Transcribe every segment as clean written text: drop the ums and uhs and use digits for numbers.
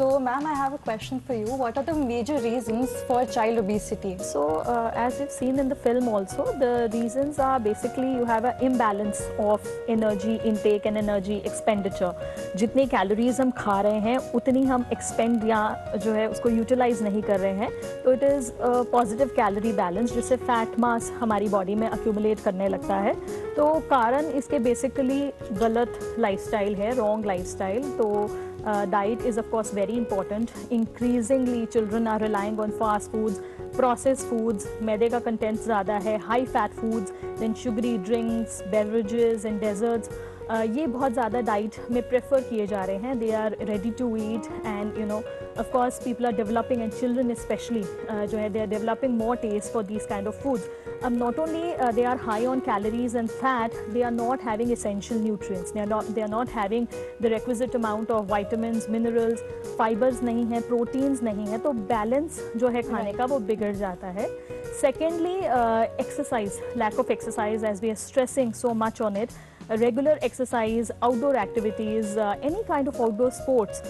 So, ma'am, I have a question for you. What are the major reasons for child obesity? So, as you've seen in the film also, the reasons are basically you have an imbalance of energy intake and energy expenditure. जितनी calories हम खा रहे हैं उतनी हम expend या जो है उसको utilize नहीं कर रहे हैं, तो it is a positive calorie balance जिससे fat mass हमारी body में accumulate करने लगता है. तो कारण इसके basically गलत lifestyle है, wrong lifestyle. तो diet is of course very important. Increasingly children are relying on fast foods, processed foods, मैदे का content ज़्यादा है, high fat foods, then sugary drinks, beverages and desserts. ये बहुत ज़्यादा डाइट में प्रेफर किए जा रहे हैं. They are ready to eat and you know of course people are developing and children especially जो है they are developing more taste for these kind of foods. Not only they are high on calories and fat, they are not having essential nutrients. They are not having the requisite amount of vitamins, minerals, fibers नहीं है, proteins नहीं है, तो balance जो है खाने का वो बिगड़ जाता है. Secondly, exercise, lack of exercise, as we are stressing so much on it. Regular exercise, outdoor activities, any kind of outdoor sports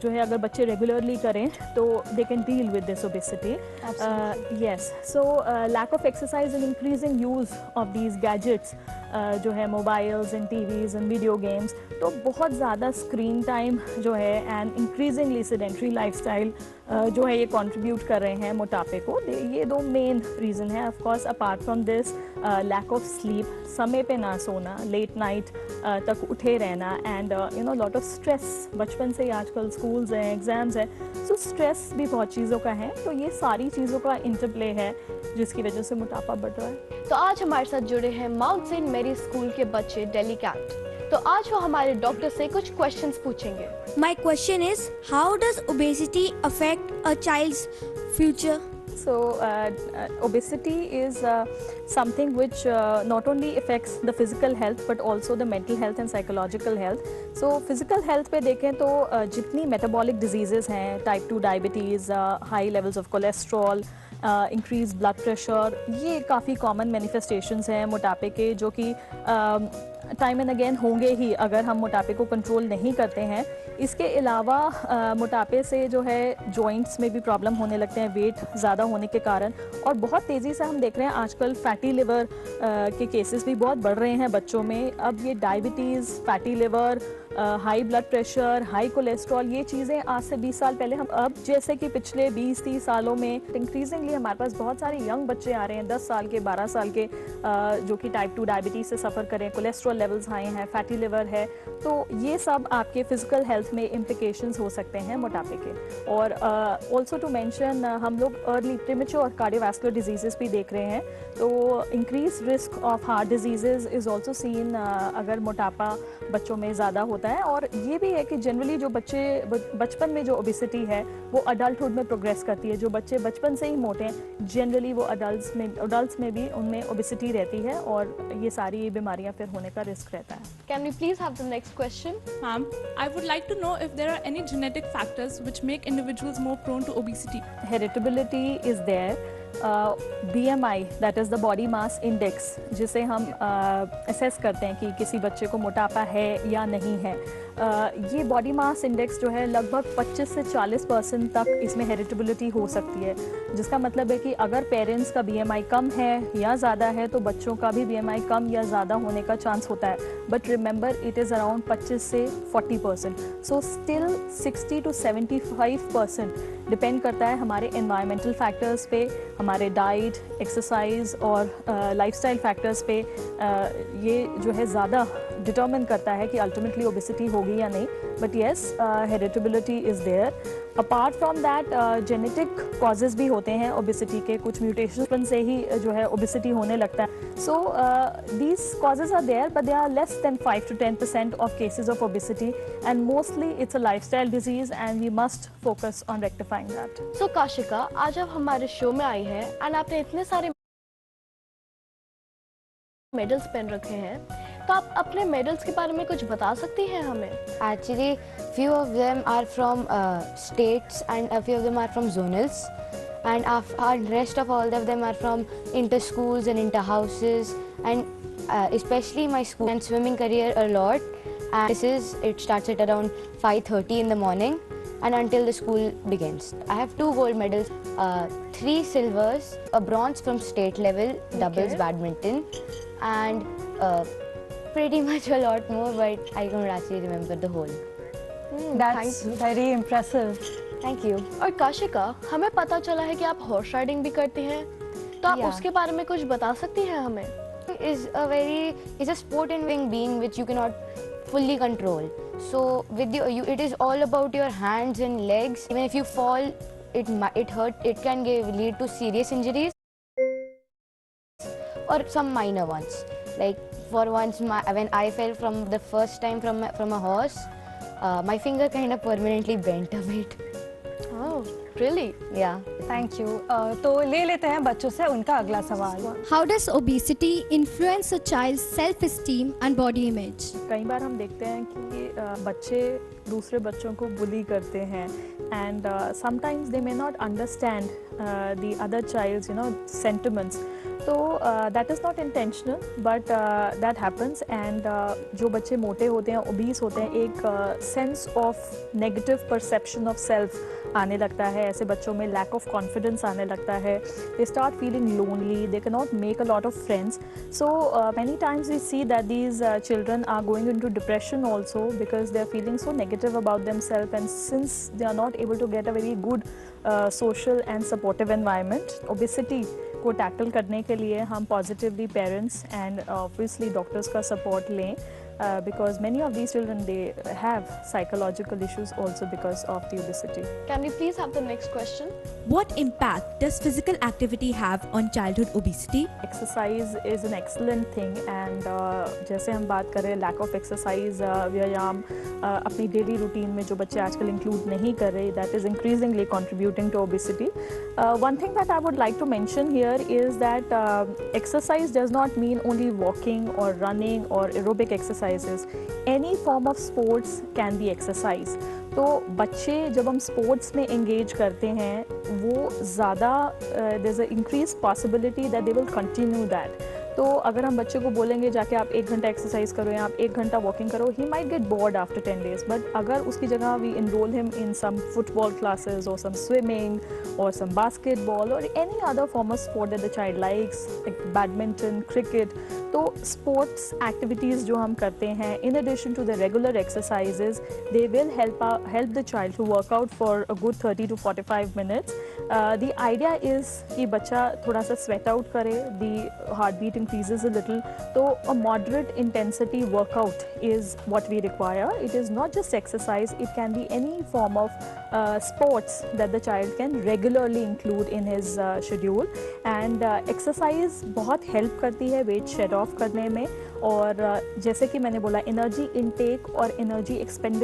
जो है अगर बच्चे regularly करें तो they can deal with this obesity. Yes, so lack of exercise and increasing use of these gadgets जो है mobiles and TVs and video games, तो बहुत ज़्यादा screen time जो है and increasingly sedentary lifestyle जो है ये contribute कर रहे हैं मोटापे को. ये दो main reason है. Of course apart from this lack of sleep, समय पे ना सोना, late night तक उठे रहना and you know lot of stress. बचपन से ही आजकल schools हैं, exams हैं, so stress भी बहुत चीज़ों का है. तो ये सारी चीज़ों का interplay है जिसकी वजह से मोटापा बढ़ रहा है. तो आज हमारे साथ जुड़े हैं माउंट सेंट मैरी स्कूल के बच्चे दिल्ली कैंट. तो आज वो हमारे डॉक्टर से कुछ क्वेश्चंस पूछेंगे. My question is, how does obesity affect a child's future? So obesity is something which not only affects the physical health but also the mental health and psychological health. So physical health पे देखें तो जितनी metabolic diseases हैं, type 2 diabetes, high levels of cholesterol, increased blood pressure, ये काफ़ी common manifestations हैं मोटापे के जो कि टाइम एंड अगेन होंगे ही अगर हम मोटापे को कंट्रोल नहीं करते हैं. इसके अलावा मोटापे से जो है जॉइंट्स में भी प्रॉब्लम होने लगते हैं वेट ज़्यादा होने के कारण. और बहुत तेज़ी से हम देख रहे हैं आजकल फैटी लिवर के केसेस भी बहुत बढ़ रहे हैं बच्चों में. अब ये diabetes, fatty liver, high blood pressure, high cholesterol, ये चीज़ें आज से 20 साल पहले हम अब जैसे कि पिछले 20-30 सालों में इंक्रीजिंगली हमारे पास बहुत सारे यंग बच्चे आ रहे हैं 10 साल के, 12 साल के, जो कि टाइप 2 डायबिटीज़ से सफ़र करें, कोलेस्ट्रॉल लेवल्स हाई हैं, फैटी लिवर है. तो ये सब आपके फिजिकल हेल्थ में इम्प्लिकेशंस हो सकते हैं मोटापे के. और ऑल्सो टू मेंशन हम लोग अर्ली प्रीमेच्योर कार्डियोवैस्कुलर डिजीजेस भी देख रहे हैं. तो increase risk of heart diseases is also seen अगर मोटापा बच्चों में ज़्यादा होता है. और ये भी है कि जनरली जो बच्चे बचपन में जो ओबेसिटी है वो अडल्टहुड में प्रोग्रेस करती है. जो बच्चे बचपन से ही मोटे हैं जनरली वो अडल्ट्स में भी उनमें ओबेसिटी रहती है और ये सारी बीमारियां फिर होने का रिस्क रहता है. Can we please have the next question? Ma'am, I would like to know if there are any genetic factors which make individuals more prone to obesity. Heritability is there. BMI, that is the body mass index, जिसे हम assess करते हैं कि किसी बच्चे को मोटापा है या नहीं है. ये बॉडी मास इंडेक्स जो है लगभग 25 से 40% तक इसमें हेरिटेबिलिटी हो सकती है. जिसका मतलब है कि अगर पेरेंट्स का BMI कम है या ज़्यादा है तो बच्चों का भी BMI कम या ज़्यादा होने का चांस होता है. But remember it is around 25 से 40%. सो स्टिल 60 to 75% डिपेंड करता है हमारे एनवायरमेंटल फैक्टर्स पे, हमारे डाइट, एक्सरसाइज और लाइफस्टाइल फैक्टर्स पे. ये जो है ज़्यादा डिटर्मिन करता है कि अल्टीमेटली ओबेसिटी होगी या नहीं. But yes, heritability is there. Apart from that genetic causes भी होते हैं ओबेसिटी के. कुछ म्यूटेशन से ही जो है ओबेसिटी होने लगता है. So these causes are there but they are less than 5 to 10% of cases of obesity and mostly it's a lifestyle disease and we must focus on rectifying that. So Kashika, आज आप हमारे show में आई हैं and आपने इतने सारे medals पहन रखे हैं, तो आप अपने मेडल्स के बारे में कुछ बता सकती हैं हमें? Actually, few of them are from states and a few of them are from zonals, and rest of all of them are from inter schools and inter houses, and especially my school and swimming career a lot. And it starts at around 5:30 in the morning, and until the school begins. I have 2 gold medals, 3 silvers, a bronze from state level, doubles badminton, and pretty much a lot more, but I don't actually remember the whole. That's very impressive. Thank you. और काशिका, हमें पता चला है कि आप horse riding भी करती हैं, तो आप Yeah. उसके बारे में कुछ बता सकती हैं हमें? Is a sport in being which you cannot fully control. So with it is all about your hands and legs. Even if you fall, it hurt. It can lead to serious injuries or some minor ones. Like for once, when I fell from the first time from a horse, my finger kind of permanently bent a bit. Oh, really? Yeah. Thank you. तो ले लेते हैं बच्चों से उनका अगला सवाल. How does obesity influence a child's self-esteem and body image? कई बार हम देखते हैं कि बच्चे दूसरे बच्चों को बुली करते हैं and sometimes they may not understand the other child's sentiments. So that is not intentional but that happens and जो बच्चे मोटे होते हैं obese होते हैं एक sense of negative perception of self आने लगता है. ऐसे बच्चों में lack of confidence आने लगता है. They start feeling lonely. They cannot make a lot of friends. So many times we see that these children are going into depression also because they are feeling so negative about themselves, and since they are not able to get a very good social and supportive environment, obesity को tackle करने के लिए हम positively parents and obviously doctors का support लें because many of these children they have psychological issues also because of the obesity. Can we please have the next question? What impact does physical activity have on childhood obesity? Exercise is an excellent thing and जैसे हम बात करें lack of exercise व्यायाम अपनी daily routine में जो बच्चे आजकल इंक्लूड नहीं कर रहे, that is increasingly contributing to obesity. One thing that I would like to mention here is that exercise does not mean only walking or running or aerobic exercises. Any form of sports can be exercise. तो बच्चे जब हम sports में engage करते हैं वो ज़्यादा there is a increase possibility that they will continue that. तो अगर हम बच्चे को बोलेंगे जाके आप 1 घंटा एक्सरसाइज करो या आप 1 घंटा वॉकिंग करो, he might get bored after 10 days. But अगर उसकी जगह we enroll him in some football classes और सम स्विमिंग और सम बास्केटबॉल और any other form of sport that the child likes, like badminton, cricket, तो sports activities जो हम करते हैं in addition to the regular exercises they will help the child to work out for a good 30 to 45 minutes. The idea is कि बच्चा थोड़ा सा sweat out करे, the heartbeat increases a little. So a moderate intensity workout is what we require. It is not just exercise, it can be any form of sports that the child can regularly include in his schedule. And exercise बहुत help करती है weight shed off करने में. और जैसे कि मैंने बोला, एनर्जी इनटेक और एनर्जी एक्सपेंडिचर